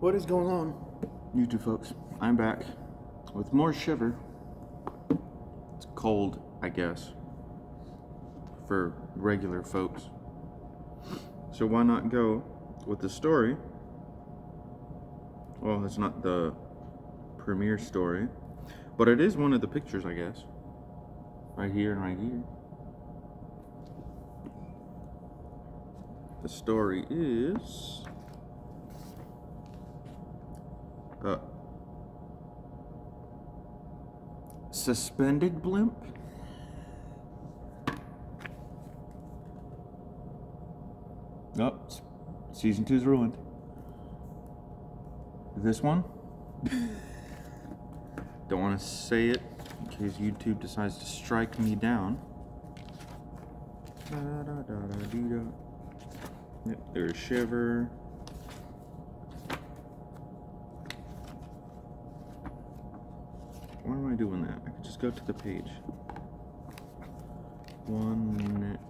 What is going on, YouTube folks? I'm back with more Shiver. It's cold, I guess, for regular folks. So why not go with the story? Well, it's not the premiere story, but it is one of the pictures, I guess. Right here and right here. The story is suspended blimp. Oh, season 2's ruined. This one? Don't want to say it in case YouTube decides to strike me down. Yep, there's Shiver. Why am I doing that? I could just go to the page. 1 minute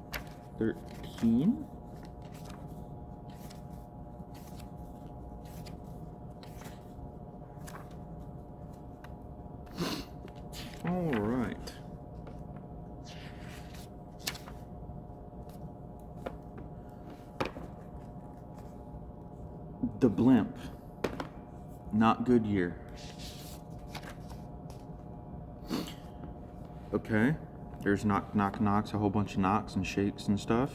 13. All right. The blimp. Not good year. Okay. There's knocks, a whole bunch of knocks and shakes and stuff.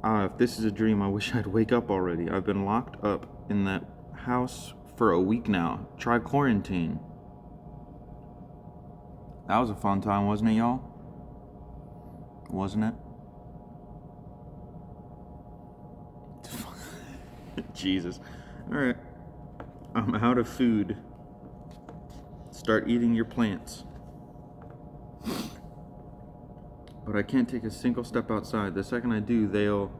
If this is a dream, I wish I'd wake up already. I've been locked up in that house for a week now. Try quarantine. That was a fun time, wasn't it, y'all? Wasn't it? Jesus. Alright. I'm out of food. Start eating your plants. But I can't take a single step outside. The second I do, they'll...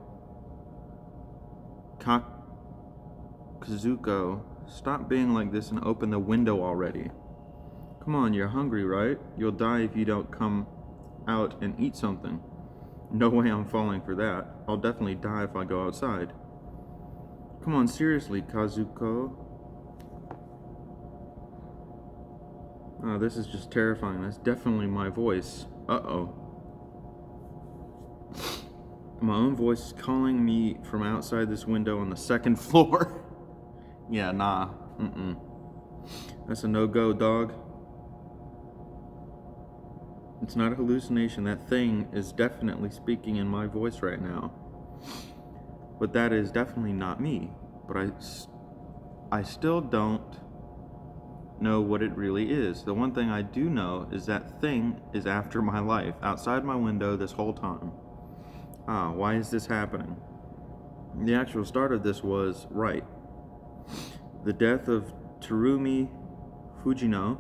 Kazuko, stop being like this and open the window already. Come on, you're hungry, right? You'll die if you don't come out and eat something. No way I'm falling for that. I'll definitely die if I go outside. Come on, seriously, Kazuko. Oh, this is just terrifying. That's definitely my voice. Uh-oh. My own voice is calling me from outside this window on the second floor. Yeah, nah. That's a no-go, dog. It's not a hallucination. That thing is definitely speaking in my voice right now. But that is definitely not me. But I still don't know what it really is. The one thing I do know is that thing is after my life, outside my window this whole time. Why is this happening? The actual start of this was, right, the death of Terumi Fujino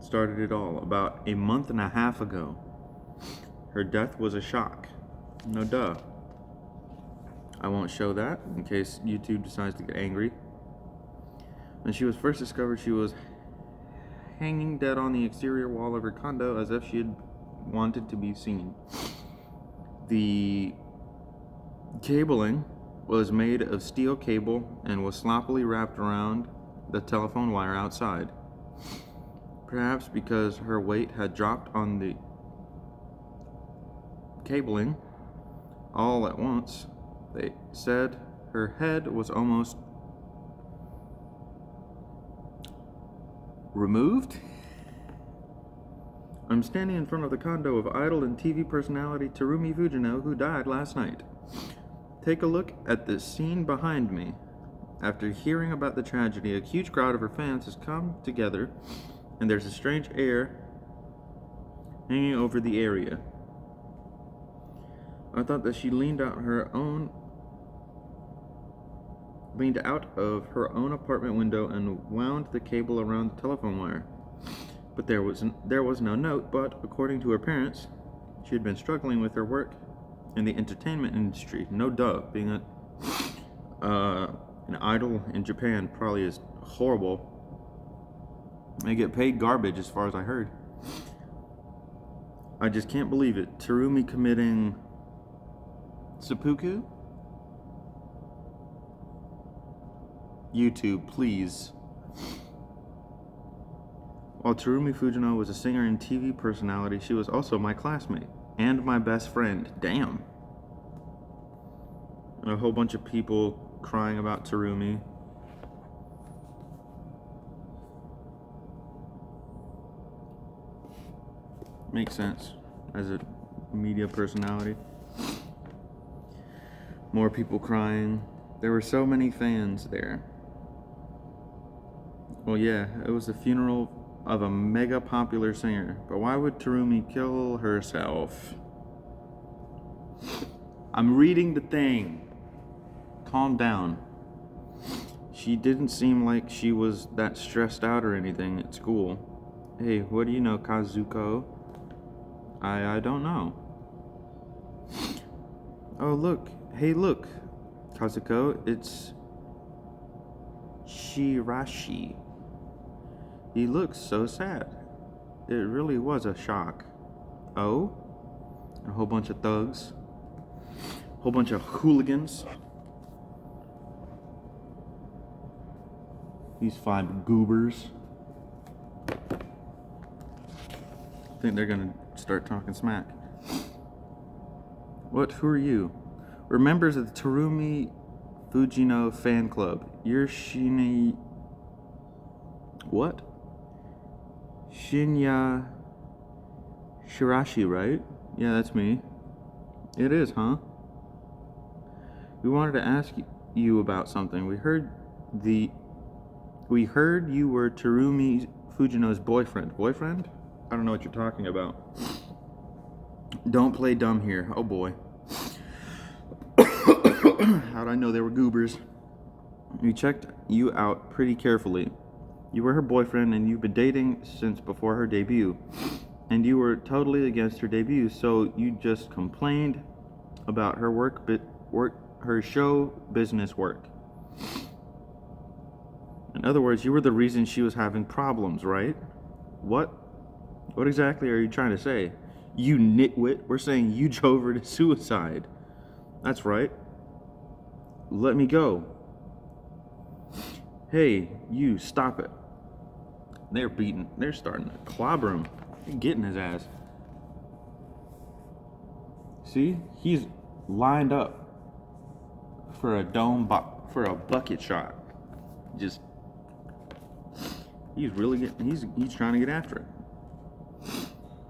started it all about a month and a half ago. Her death was a shock. No duh. I won't show that in case YouTube decides to get angry. When she was first discovered, she was hanging dead on the exterior wall of her condo as if she had wanted to be seen. The cabling was made of steel cable and was sloppily wrapped around the telephone wire outside. Perhaps because her weight had dropped on the cabling all at once, they said her head was almost removed. I'm standing in front of the condo of idol and TV personality Terumi Fujino, who died last night. Take a look at the scene behind me. After hearing about the tragedy, a huge crowd of her fans has come together, and there's a strange air hanging over the area. I thought that she leaned out of her own apartment window and wound the cable around the telephone wire. But there was no note, but according to her parents, she had been struggling with her work in the entertainment industry. No duh, being an idol in Japan probably is horrible. They get paid garbage as far as I heard. I just can't believe it. Terumi committing seppuku? YouTube, please. While Terumi Fujino was a singer and TV personality, she was also my classmate and my best friend. Damn. And a whole bunch of people crying about Terumi. Makes sense as a media personality. More people crying. There were so many fans there. Well, yeah, it was the funeral of a mega popular singer. But why would Terumi kill herself? I'm reading the thing. Calm down. She didn't seem like she was that stressed out or anything at school. Hey, what do you know, Kazuko? I don't know. Oh, look. Hey, look. Kazuko, it's Shirashi. He looks so sad. It really was a shock. Oh? A whole bunch of thugs. A whole bunch of hooligans. These 5 goobers. I think they're gonna start talking smack. What? Who are you? We're members of the Terumi Fujino fan club. You're What? Shinya Shirashi, right? Yeah, that's me. It is, huh? We wanted to ask you about something. We heard you were Terumi Fujino's boyfriend. Boyfriend? I don't know what you're talking about. Don't play dumb here. Oh boy. How'd I know they were goobers? We checked you out pretty carefully. You were her boyfriend and you've been dating since before her debut. And you were totally against her debut, so you just complained about her her show business work. In other words, you were the reason she was having problems, right? What? What exactly are you trying to say? You nitwit, we're saying you drove her to suicide. That's right. Let me go. Hey, you, stop it. They're starting to clobber him. They're getting his ass. See? He's lined up for a for a bucket shot. He's trying to get after it.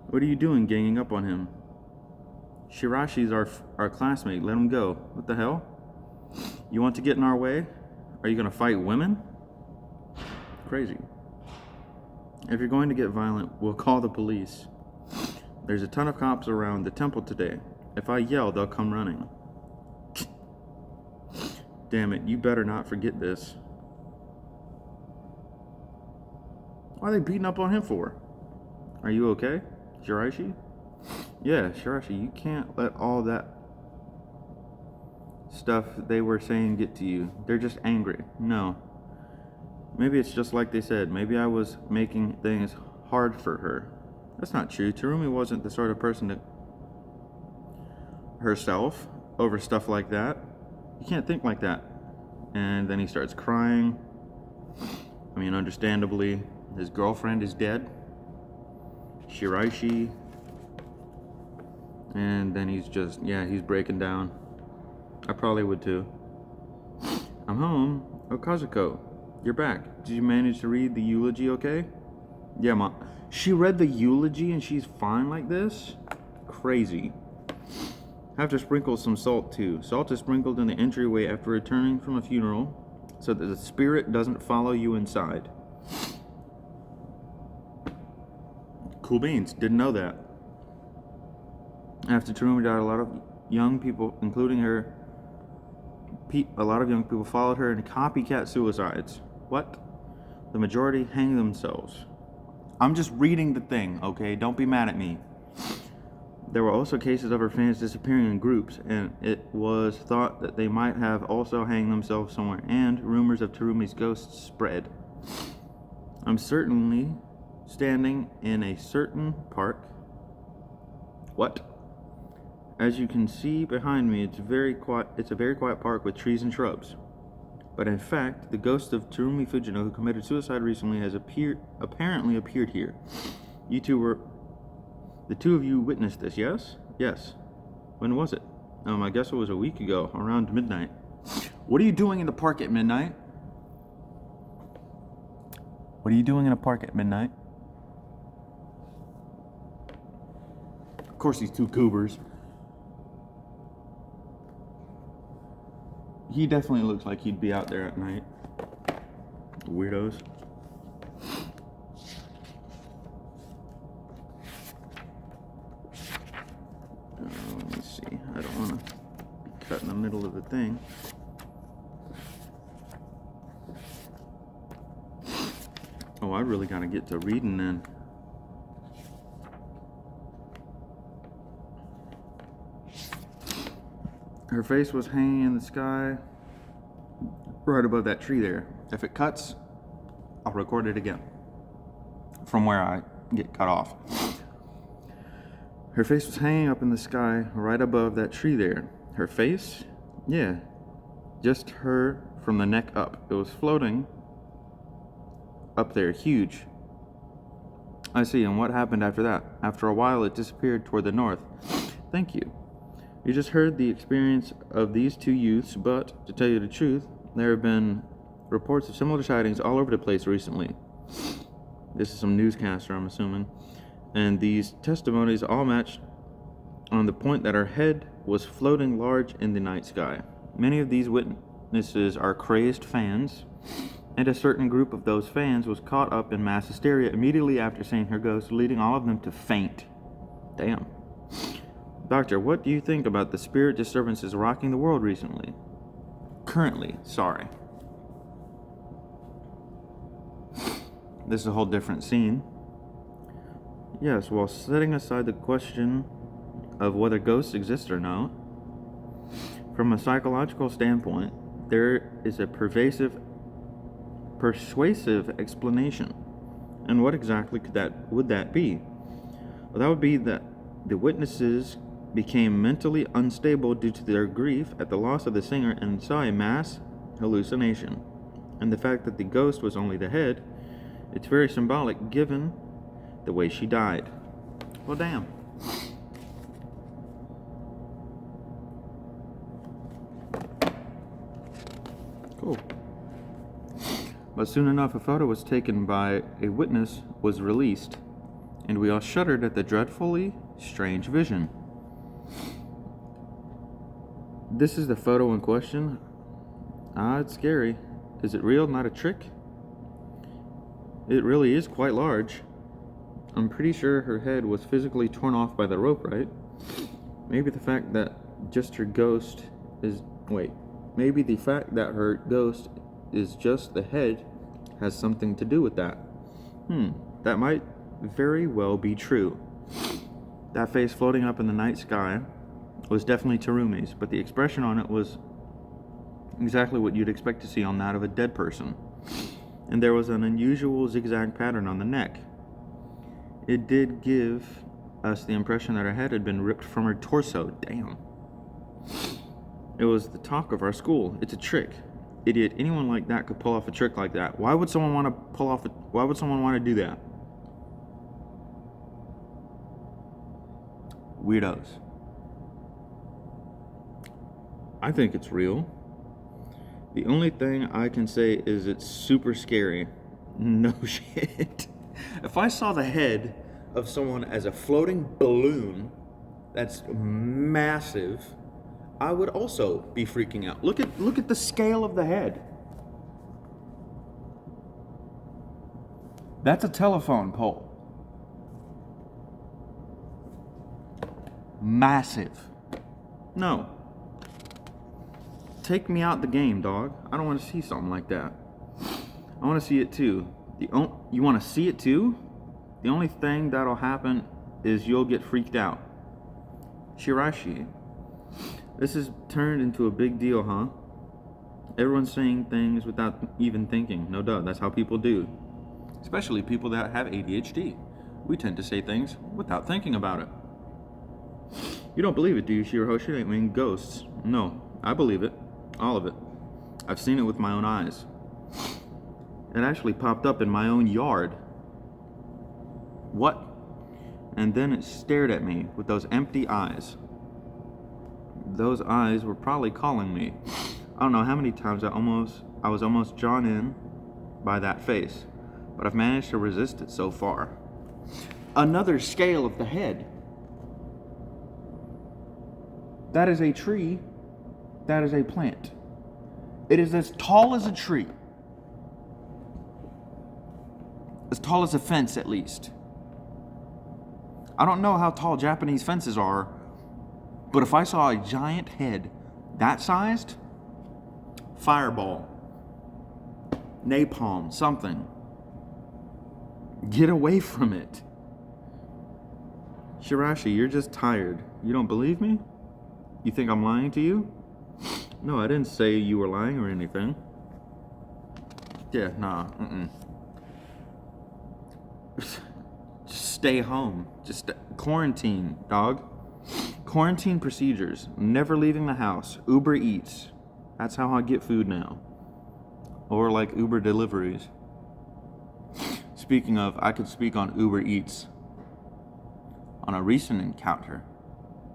What are you doing ganging up on him? Shirashi's our classmate. Let him go. What the hell? You want to get in our way? Are you going to fight women? Crazy. If you're going to get violent, we'll call the police. There's a ton of cops around the temple today. If I yell, they'll come running. Damn it, you better not forget this. Why are they beating up on him for? Are you okay, Shirashi? Yeah, Shirashi, you can't let all that stuff they were saying get to you. They're just angry. No. Maybe it's just like they said. Maybe I was making things hard for her. That's not true. Terumi wasn't the sort of person to herself over stuff like that. You can't think like that. And then he starts crying. I mean, understandably, his girlfriend is dead. Shiraishi. And then he's breaking down. I probably would too. I'm home. Oh, Kazuko, you're back. Did you manage to read the eulogy okay? Yeah, Mom. She read the eulogy and she's fine like this? Crazy. Have to sprinkle some salt too. Salt is sprinkled in the entryway after returning from a funeral so that the spirit doesn't follow you inside. Cool beans. Didn't know that. After Terumi died, a lot of young people, including her, a lot of young people followed her in copycat suicides. What? The majority hang themselves. I'm just reading the thing, okay? Don't be mad at me. There were also cases of her fans disappearing in groups, and it was thought that they might have also hanged themselves somewhere, and rumors of Terumi's ghost spread. I'm certainly standing in a certain park. What? As you can see behind me, it's a very quiet park with trees and shrubs. But in fact, the ghost of Terumi Fujino, who committed suicide recently, has apparently appeared here. The two of you witnessed this, yes? Yes. When was it? I guess it was a week ago, around midnight. What are you doing in the park at midnight? What are you doing in a park at midnight? Of course, these two goobers. He definitely looks like he'd be out there at night. Weirdos. Let me see. I don't want to be cut in the middle of the thing. Oh, I really got to get to reading then. Her face was hanging in the sky right above that tree there. If it cuts, I'll record it again from where I get cut off. Her face was hanging up in the sky right above that tree there. Her face? Yeah, just her from the neck up. It was floating up there, huge. I see, and what happened after that? After a while, it disappeared toward the north. Thank you. You just heard the experience of these two youths, but, to tell you the truth, there have been reports of similar sightings all over the place recently. This is some newscaster, I'm assuming. And these testimonies all matched on the point that her head was floating large in the night sky. Many of these witnesses are crazed fans, and a certain group of those fans was caught up in mass hysteria immediately after seeing her ghost, leading all of them to faint. Damn. Doctor, what do you think about the spirit disturbances rocking the world recently? Currently, sorry. This is a whole different scene. Yes, while setting aside the question of whether ghosts exist or not, from a psychological standpoint, there is a persuasive explanation. And what exactly would that be? Well, that would be that the witnesses became mentally unstable due to their grief at the loss of the singer and saw a mass hallucination. And the fact that the ghost was only the head, it's very symbolic given the way she died. Well, damn. Cool. But soon enough, a photo was taken by a witness was released, and we all shuddered at the dreadfully strange vision. This is the photo in question. It's scary. Is it real, not a trick? It really is quite large. I'm pretty sure her head was physically torn off by the rope, right? Maybe the fact that her ghost is just the head has something to do with that. That might very well be true. That face floating up in the night sky was definitely Terumi's, but the expression on it was exactly what you'd expect to see on that of a dead person. And there was an unusual zigzag pattern on the neck. It did give us the impression that her head had been ripped from her torso. Damn. It was the talk of our school. It's a trick. Idiot, anyone like that could pull off a trick like that. Why would someone want to do that? Weirdos. I think it's real. The only thing I can say is it's super scary. No shit. If I saw the head of someone as a floating balloon that's massive, I would also be freaking out. Look at the scale of the head. That's a telephone pole. Massive. No. Take me out the game, dog. I don't want to see something like that. I want to see it too. You want to see it too? The only thing that'll happen is you'll get freaked out. Shirashi. This has turned into a big deal, huh? Everyone's saying things without even thinking. No duh, that's how people do. Especially people that have ADHD. We tend to say things without thinking about it. You don't believe it, do you, Shirahoshi? I mean, ghosts. No, I believe it. All of it. I've seen it with my own eyes. It actually popped up in my own yard. What? And then it stared at me with those empty eyes. Those eyes were probably calling me. I don't know how many times I was almost drawn in by that face, but I've managed to resist it so far. Another scale of the head. That is a tree. That is a plant. It is as tall as a tree. As tall as a fence, at least. I don't know how tall Japanese fences are, but if I saw a giant head that sized, fireball, napalm, something. Get away from it. Shirashi, you're just tired. You don't believe me? You think I'm lying to you? No, I didn't say you were lying or anything. Yeah, nah, Just stay home. Just quarantine, dog. Quarantine procedures. Never leaving the house. Uber Eats. That's how I get food now. Or like Uber deliveries. Speaking of, I could speak on Uber Eats on a recent encounter.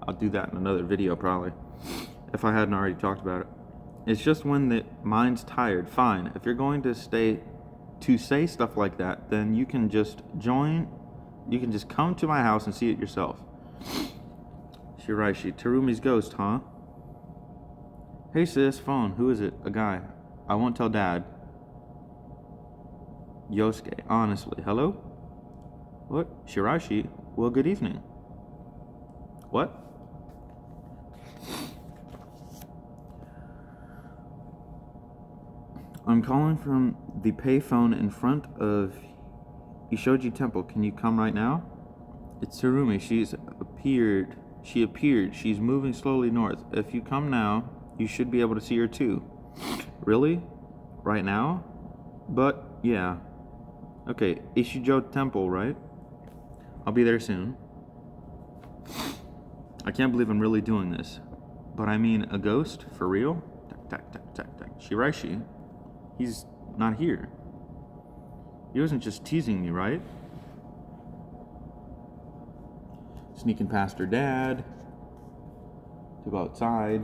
I'll do that in another video probably, if I hadn't already talked about it. It's just when the mind's tired. Fine, if you're going to say stuff like that, then you can just come to my house and see it yourself. Shiraishi, Terumi's ghost, huh? Hey sis, phone, who is it? A guy. I won't tell dad. Yosuke, honestly, hello? What? Shiraishi? Well, good evening. What? I'm calling from the payphone in front of Ishoji Temple. Can you come right now? It's Terumi. She appeared. She's moving slowly north. If you come now, you should be able to see her too. Really? Right now? But, yeah. Okay, Ishijo Temple, right? I'll be there soon. I can't believe I'm really doing this. But I mean, a ghost? For real? Tak. Shiraishi? He's not here. He wasn't just teasing me, right? Sneaking past her dad to go outside.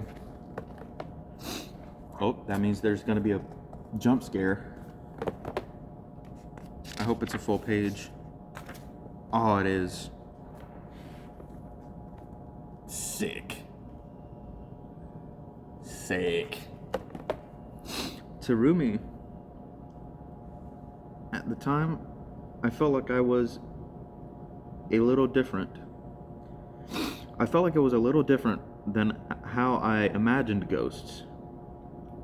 Oh, that means there's gonna be a jump scare. I hope it's a full page. Oh, it is. Sick. Terumi. At the time, I felt like I was a little different. I felt like it was a little different than how I imagined ghosts.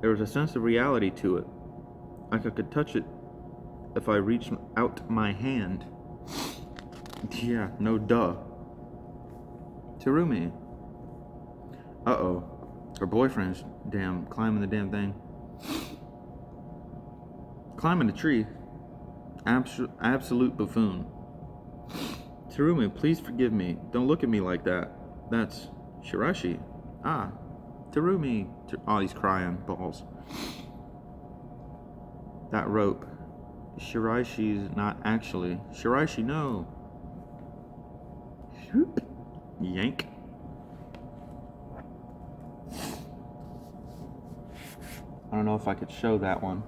There was a sense of reality to it. Like I could touch it if I reached out my hand. Yeah, no duh. Terumi. Uh-oh. Her boyfriend's climbing the damn thing. Climbing a tree. Absolute buffoon. Terumi, please forgive me. Don't look at me like that. That's Shirashi. Ah, Terumi. Oh, he's crying. Balls. That rope. Shiraishi's not actually. Shiraishi, no. Shoop. Yank. I don't know if I could show that one.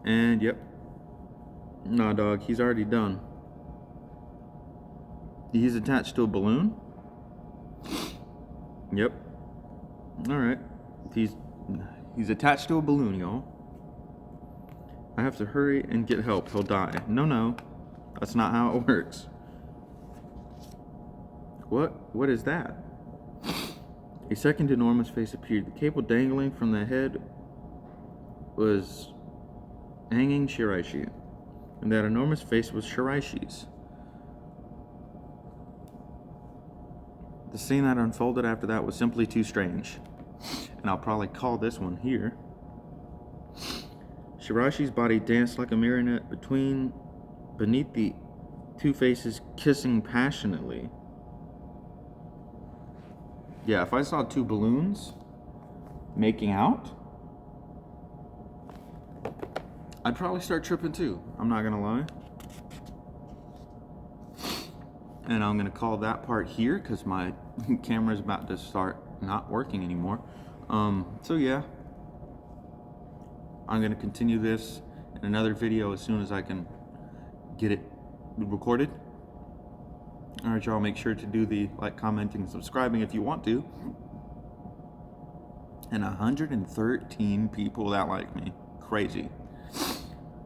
And yep. Nah, dog, he's already done. He's attached to a balloon? Yep. Alright. He's attached to a balloon, y'all. I have to hurry and get help. He'll die. No. That's not how it works. What is that? A second enormous face appeared. The cable dangling from the head was hanging Shiraishi, and that enormous face was Shiraishi's. The scene that unfolded after that was simply too strange, and I'll probably call this one here. Shiraishi's body danced like a marionette beneath the two faces, kissing passionately. Yeah, if I saw two balloons making out, I'd probably start tripping too. I'm not gonna lie. And I'm gonna call that part here because my camera's about to start not working anymore. So yeah, I'm gonna continue this in another video as soon as I can get it recorded. All right, y'all, make sure to do the like, commenting, subscribing if you want to. And 113 people that like me. Crazy.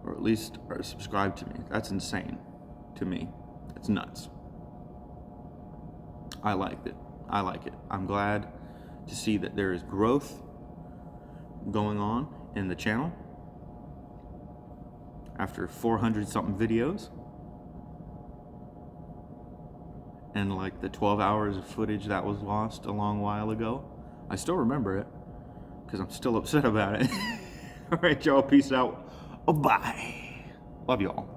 Or at least are subscribed to me. That's insane to me. It's nuts. I liked it. I like it. I'm glad to see that there is growth going on in the channel after 400 something videos. And like the 12 hours of footage that was lost a long while ago. I still remember it because I'm still upset about it. All right, y'all. Peace out. Bye. Love y'all.